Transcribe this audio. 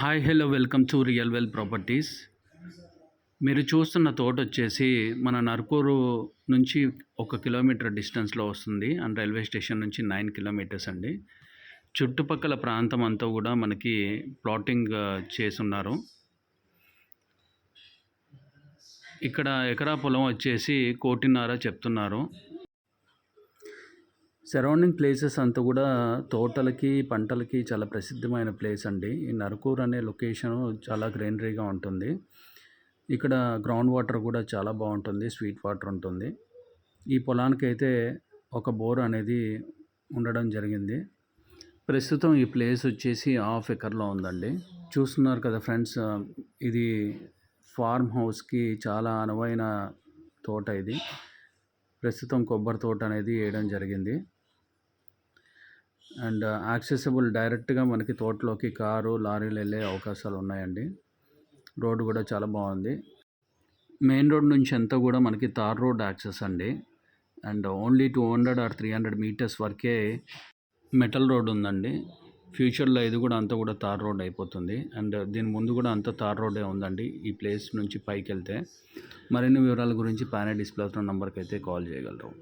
Hi hello welcome to real well properties. మీరు చూస్తున్న తోట వచ్చేసి మన నర్కూరు నుంచి 1 కిలోమీటర్ డిస్టెన్స్లో వస్తుంది అండ్ రైల్వే స్టేషన్ నుంచి 9 కిలోమీటర్స్ అండి. చుట్టుపక్కల ప్రాంతం అంతా కూడా మనకి ప్లాటింగ్ చేసున్నారు. ఇక్కడ ఎకరా పొలం వచ్చేసి 1.5 చెప్తున్నారు. సరౌండింగ్ ప్లేసెస్ అంతా కూడా తోటలకి పంటలకి చాలా ప్రసిద్ధమైన ప్లేస్ అండి. ఈ నరకూర్ అనే లొకేషన్ చాలా గ్రీనరీగా ఉంటుంది. ఇక్కడ గ్రౌండ్ వాటర్ కూడా చాలా బాగుంటుంది, స్వీట్ వాటర్ ఉంటుంది. ఈ పొలానికి అయితే ఒక బోర్ అనేది ఉండడం జరిగింది. ప్రస్తుతం ఈ ప్లేస్ వచ్చేసి 1/2 ఎకర్లో ఉందండి. చూస్తున్నారు కదా ఫ్రెండ్స్, ఇది ఫార్మ్ హౌస్కి చాలా అనువైన తోట. ఇది ప్రస్తుతం కొబ్బరి తోట అనేది వేయడం జరిగింది. అండ్ యాక్సెసిబుల్ డైరెక్ట్గా మనకి తోటలోకి కారు లారీలు వెళ్ళే అవకాశాలు ఉన్నాయండి. రోడ్డు కూడా చాలా బాగుంది. మెయిన్ రోడ్ నుంచి అంతా కూడా మనకి తార్ రోడ్ యాక్సెస్ అండి. అండ్ ఓన్లీ 200 or 300 మీటర్స్ వరకే మెటల్ రోడ్ ఉందండి. ఫ్యూచర్లో ఇది కూడా అంతా కూడా తార్ రోడ్ అయిపోతుంది. అండ్ దీని ముందు కూడా అంతా తార్ రోడ్డే ఉందండి. ఈ ప్లేస్ నుంచి పైకి వెళ్తే మరిన్ని వివరాల గురించి పైన డిస్ప్లే అవుతున్న నెంబర్కి అయితే కాల్ చేయగలరు.